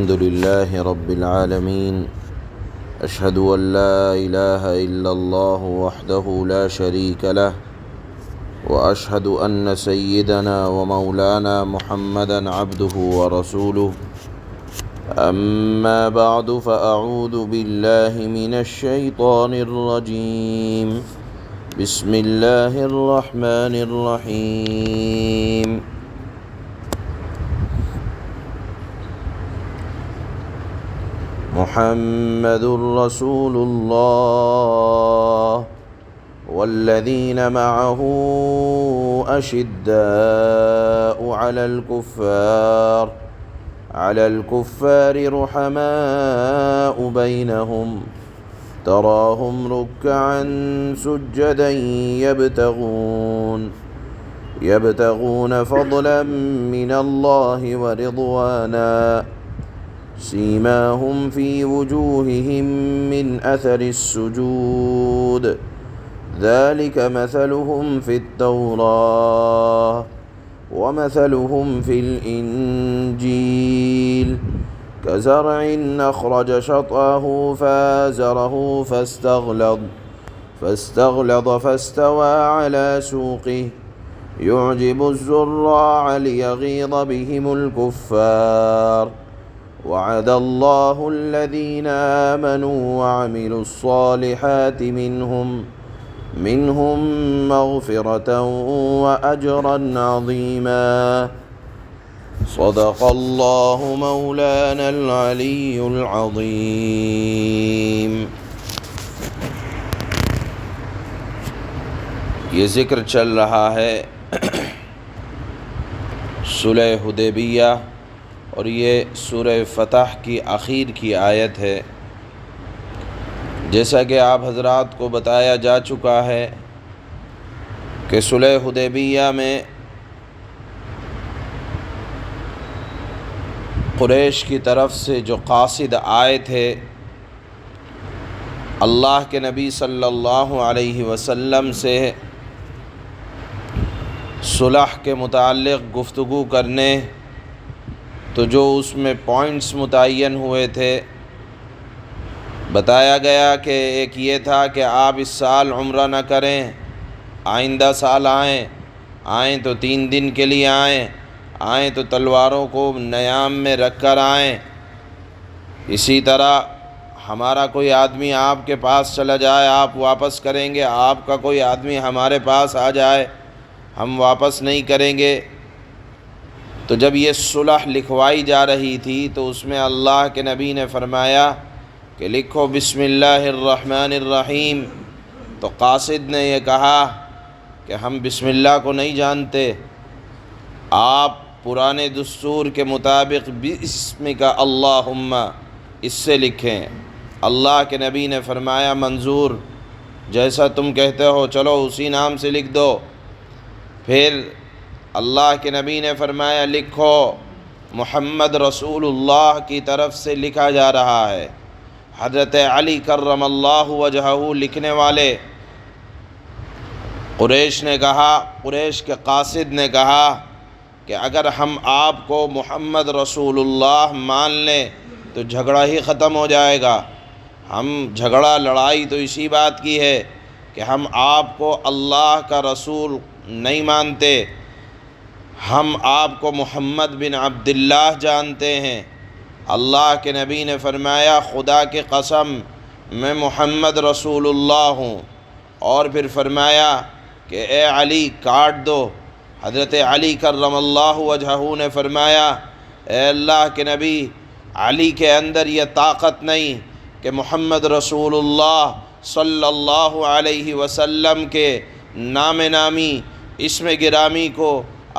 الحمد لله رب العالمين. أشهد أن لا إله إلا الله وحده لا شريك له، وأشهد أن سيدنا ومولانا محمدا عبده ورسوله. أما بعد، فأعوذ بالله من الشيطان الرجيم. بسم الله الرحمن الرحيم. محمد رسول الله والذين معه أشداء على الكفار رحماء بينهم، تراهم ركعا سجدا يبتغون فضلا من الله ورضوانا، سيماهم في وجوههم من أثر السجود، ذلك مثلهم في التوراة ومثلهم في الإنجيل، كزرع أخرج شطأه فآزره فاستغلظ فاستوى على سوقه يعجب الزراع ليغيظ بهم الكفار. وعد الله الذين آمنوا وعملوا الصالحات منهم مغفرة وأجرا عظيما. صدق الله مولانا العلي العظيم. یہ ذکر چل رہا ہے صلح حدیبیہ، اور یہ سورہ فتح کی آخر کی آیت ہے۔ جیسا کہ آپ حضرات کو بتایا جا چکا ہے کہ صلح حدیبیہ میں قریش کی طرف سے جو قاصد آئے تھے، اللہ کے نبی صلی اللہ علیہ وسلم سے صلح کے متعلق گفتگو کرنے، تو جو اس میں پوائنٹس متعین ہوئے تھے، بتایا گیا کہ ایک یہ تھا کہ آپ اس سال عمرہ نہ کریں، آئندہ سال آئیں تو 3 دن کے لیے آئیں تو تلواروں کو نیام میں رکھ کر آئیں۔ اسی طرح ہمارا کوئی آدمی آپ کے پاس چلا جائے، آپ واپس کریں گے، آپ کا کوئی آدمی ہمارے پاس آ جائے، ہم واپس نہیں کریں گے۔ تو جب یہ صلح لکھوائی جا رہی تھی تو اس میں اللہ کے نبی نے فرمایا کہ لکھو بسم اللہ الرحمن الرحیم۔ تو قاصد نے یہ کہا کہ ہم بسم اللہ کو نہیں جانتے، آپ پرانے دستور کے مطابق بسمک اللہم اس سے لکھیں۔ اللہ کے نبی نے فرمایا منظور، جیسا تم کہتے ہو چلو اسی نام سے لکھ دو۔ پھر اللہ کے نبی نے فرمایا لکھو محمد رسول اللہ کی طرف سے لکھا جا رہا ہے۔ حضرت علی کرم اللہ وجہہ لکھنے والے، قریش کے قاصد نے کہا کہ اگر ہم آپ کو محمد رسول اللہ مان لیں تو جھگڑا ہی ختم ہو جائے گا۔ ہم لڑائی تو اسی بات کی ہے کہ ہم آپ کو اللہ کا رسول نہیں مانتے، ہم آپ کو محمد بن عبداللہ جانتے ہیں۔ اللہ کے نبی نے فرمایا خدا کی قسم میں محمد رسول اللہ ہوں، اور پھر فرمایا کہ اے علی کاٹ دو۔ حضرت علی کرم اللہ وجہہ نے فرمایا اے اللہ کے نبی، علی کے اندر یہ طاقت نہیں کہ محمد رسول اللہ صلی اللہ علیہ وسلم کے نام نامی اسم گرامی کو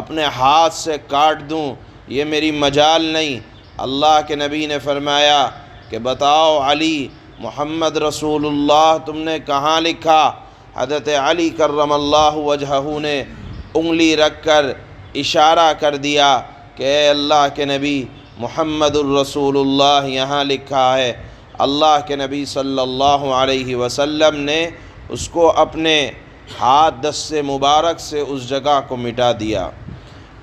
اپنے ہاتھ سے کاٹ دوں، یہ میری مجال نہیں۔ اللہ کے نبی نے فرمایا کہ بتاؤ علی، محمد رسول اللہ تم نے کہاں لکھا؟ حضرت علی کرم اللہ وجہہ نے انگلی رکھ کر اشارہ کر دیا کہ اے اللہ کے نبی، محمد الرسول اللہ یہاں لکھا ہے۔ اللہ کے نبی صلی اللہ علیہ وسلم نے اس کو اپنے ہاتھ دست مبارک سے اس جگہ کو مٹا دیا۔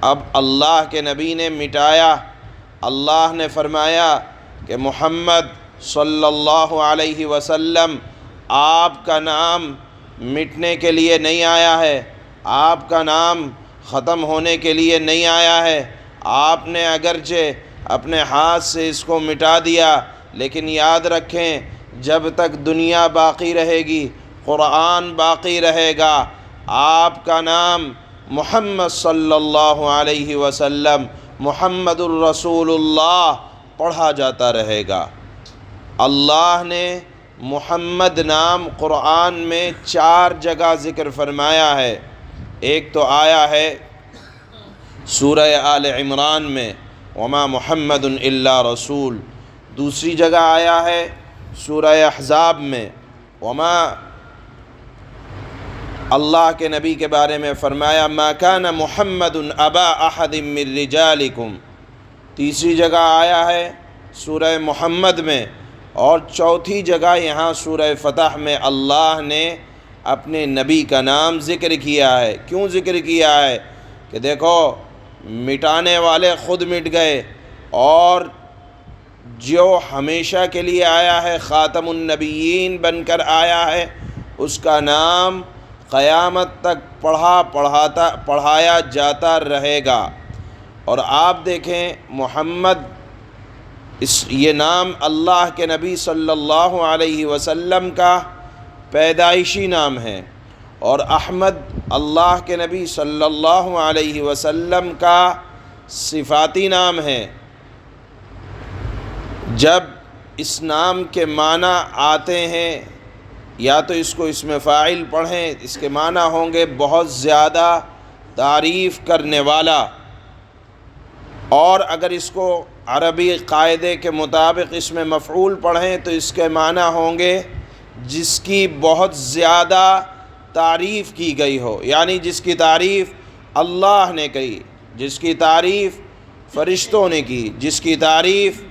اب اللہ کے نبی نے مٹایا، اللہ نے فرمایا کہ محمد صلی اللہ علیہ وسلم آپ کا نام مٹنے کے لیے نہیں آیا ہے، آپ کا نام ختم ہونے کے لیے نہیں آیا ہے۔ آپ نے اگرچہ اپنے ہاتھ سے اس کو مٹا دیا، لیکن یاد رکھیں جب تک دنیا باقی رہے گی، قرآن باقی رہے گا، آپ کا نام محمد صلی اللہ علیہ وسلم، محمد الرسول اللہ پڑھا جاتا رہے گا۔ اللہ نے محمد نام قرآن میں 4 جگہ ذکر فرمایا ہے۔ ایک تو آیا ہے سورہ آل عمران میں، وما محمد الا رسول۔ دوسری جگہ آیا ہے سورہ احزاب میں، وما، اللہ کے نبی کے بارے میں فرمایا ما کان محمد ابا احد من رجالکم۔ تیسری جگہ آیا ہے سورہ محمد میں، اور چوتھی جگہ یہاں سورہ فتح میں اللہ نے اپنے نبی کا نام ذکر کیا ہے۔ کیوں ذکر کیا ہے؟ کہ دیکھو مٹانے والے خود مٹ گئے، اور جو ہمیشہ کے لیے آیا ہے، خاتم النبیین بن کر آیا ہے، اس کا نام قیامت تک پڑھایا جاتا رہے گا۔ اور آپ دیکھیں محمد، یہ نام اللہ کے نبی صلی اللہ علیہ وسلم کا پیدائشی نام ہے، اور احمد اللہ کے نبی صلی اللہ علیہ وسلم کا صفاتی نام ہے۔ جب اس نام کے معنی آتے ہیں، یا تو اس کو اسم فاعل پڑھیں، اس کے معنی ہوں گے بہت زیادہ تعریف کرنے والا، اور اگر اس کو عربی قاعدے کے مطابق اسم مفعول پڑھیں تو اس کے معنی ہوں گے جس کی بہت زیادہ تعریف کی گئی ہو، یعنی جس کی تعریف اللہ نے کی، جس کی تعریف فرشتوں نے کی، جس کی تعریف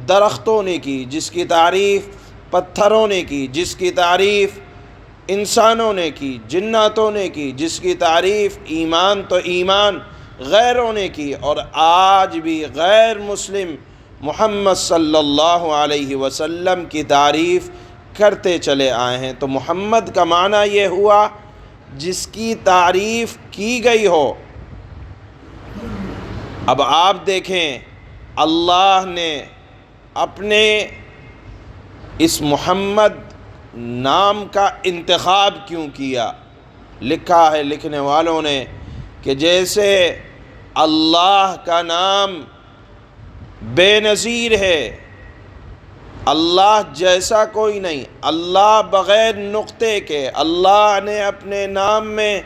درختوں نے کی، جس کی تعریف پتھروں نے کی، جس کی تعریف انسانوں نے کی، جناتوں نے کی، جس کی تعریف ایمان تو ایمان غیروں نے کی، اور آج بھی غیر مسلم محمد صلی اللہ علیہ وسلم کی تعریف کرتے چلے آئے ہیں۔ تو محمد کا معنی یہ ہوا جس کی تعریف کی گئی ہو۔ اب آپ دیکھیں اللہ نے اپنے اس محمد نام کا انتخاب کیوں کیا؟ لکھا ہے لکھنے والوں نے کہ جیسے اللہ کا نام بے نظیر ہے، اللہ جیسا کوئی نہیں، اللہ بغیر نقطے کے، اللہ نے اپنے نام میں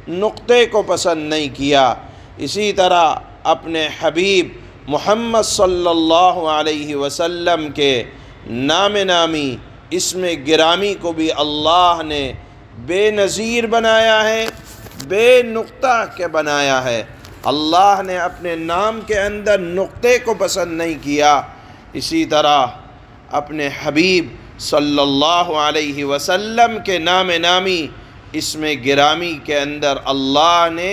نقطے کو پسند نہیں کیا، اسی طرح اپنے حبیب محمد صلی اللہ علیہ وسلم کے نام نامی اسم گرامی کو بھی اللہ نے بے نظیر بنایا ہے، بے نقطہ کے بنایا ہے۔ اللہ نے اپنے نام کے اندر نقطے کو پسند نہیں کیا، اسی طرح اپنے حبیب صلی اللہ علیہ وسلم کے نام نامی اسم گرامی کے اندر اللہ نے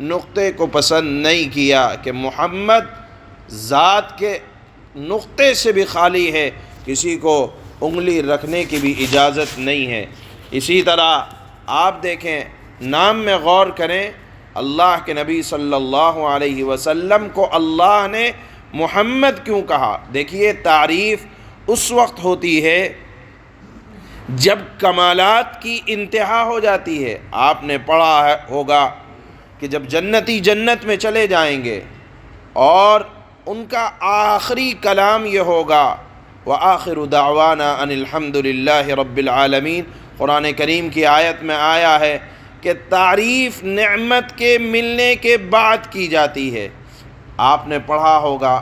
نقطے کو پسند نہیں کیا، کہ محمد ذات کے نقطے سے بھی خالی ہے، کسی کو انگلی رکھنے کی بھی اجازت نہیں ہے۔ اسی طرح آپ دیکھیں نام میں غور کریں، اللہ کے نبی صلی اللہ علیہ وسلم کو اللہ نے محمد کیوں کہا؟ دیکھیے تعریف اس وقت ہوتی ہے جب کمالات کی انتہا ہو جاتی ہے۔ آپ نے پڑھا ہوگا کہ جب جنتی جنت میں چلے جائیں گے اور ان کا آخری کلام یہ ہوگا وآخر دعوانا ان الحمد للہ رب العالمین۔ قرآن کریم کی آیت میں آیا ہے کہ تعریف نعمت کے ملنے کے بعد کی جاتی ہے۔ آپ نے پڑھا ہوگا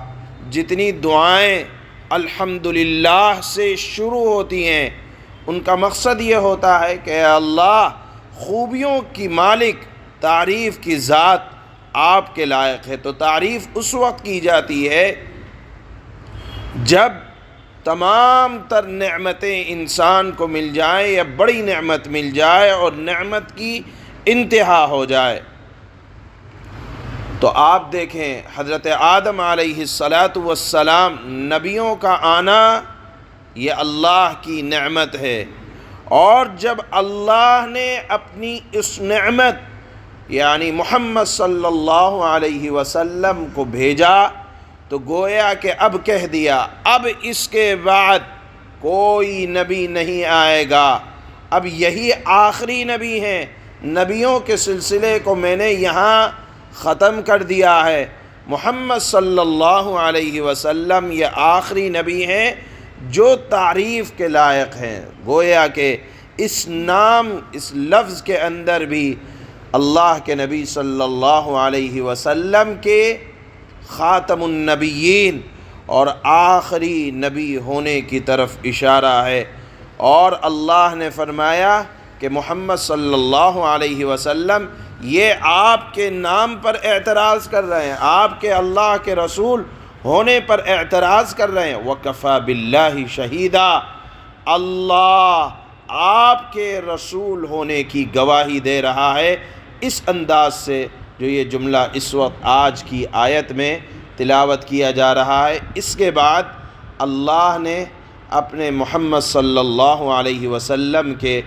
جتنی دعائیں الحمدللہ سے شروع ہوتی ہیں ان کا مقصد یہ ہوتا ہے کہ اے اللہ خوبیوں کی مالک، تعریف کی ذات آپ کے لائق ہے۔ تو تعریف اس وقت کی جاتی ہے جب تمام تر نعمتیں انسان کو مل جائیں یا بڑی نعمت مل جائے اور نعمت کی انتہا ہو جائے۔ تو آپ دیکھیں حضرت آدم علیہ السلام نبیوں کا آنا یہ اللہ کی نعمت ہے، اور جب اللہ نے اپنی اس نعمت یعنی محمد صلی اللہ علیہ وسلم کو بھیجا تو گویا کہ اب کہہ دیا اب اس کے بعد کوئی نبی نہیں آئے گا، اب یہی آخری نبی ہیں، نبیوں کے سلسلے کو میں نے یہاں ختم کر دیا ہے، محمد صلی اللہ علیہ وسلم یہ آخری نبی ہیں جو تعریف کے لائق ہیں۔ گویا کہ اس نام، اس لفظ کے اندر بھی اللہ کے نبی صلی اللہ علیہ وسلم کے خاتم النبیین اور آخری نبی ہونے کی طرف اشارہ ہے، اور اللہ نے فرمایا کہ محمد صلی اللہ علیہ وسلم یہ آپ کے نام پر اعتراض کر رہے ہیں، آپ کے اللہ کے رسول ہونے پر اعتراض کر رہے ہیں۔ وَكَفَى بِاللَّهِ شَهِيدًا، اللہ آپ کے رسول ہونے کی گواہی دے رہا ہے۔ اس انداز سے جو یہ جملہ اس وقت آج کی آیت میں تلاوت کیا جا رہا ہے، اس کے بعد اللہ نے اپنے محمد صلی اللہ علیہ وسلم کے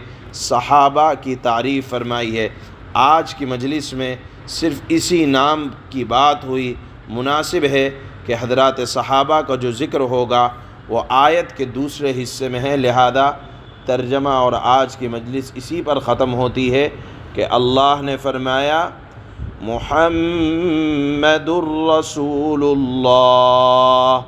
صحابہ کی تعریف فرمائی ہے۔ آج کی مجلس میں صرف اسی نام کی بات ہوئی، مناسب ہے کہ حضرات صحابہ کا جو ذکر ہوگا وہ آیت کے دوسرے حصے میں ہے، لہذا ترجمہ اور آج کی مجلس اسی پر ختم ہوتی ہے کہ اللہ نے فرمایا محمد الرسول اللہ،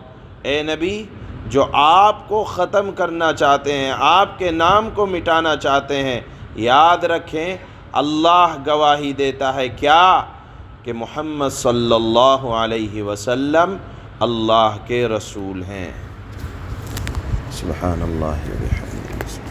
اے نبی جو آپ کو ختم کرنا چاہتے ہیں، آپ کے نام کو مٹانا چاہتے ہیں، یاد رکھیں اللہ گواہی دیتا ہے کیا کہ محمد صلی اللہ علیہ وسلم اللہ کے رسول ہیں۔ سبحان اللہ و بحمدہ۔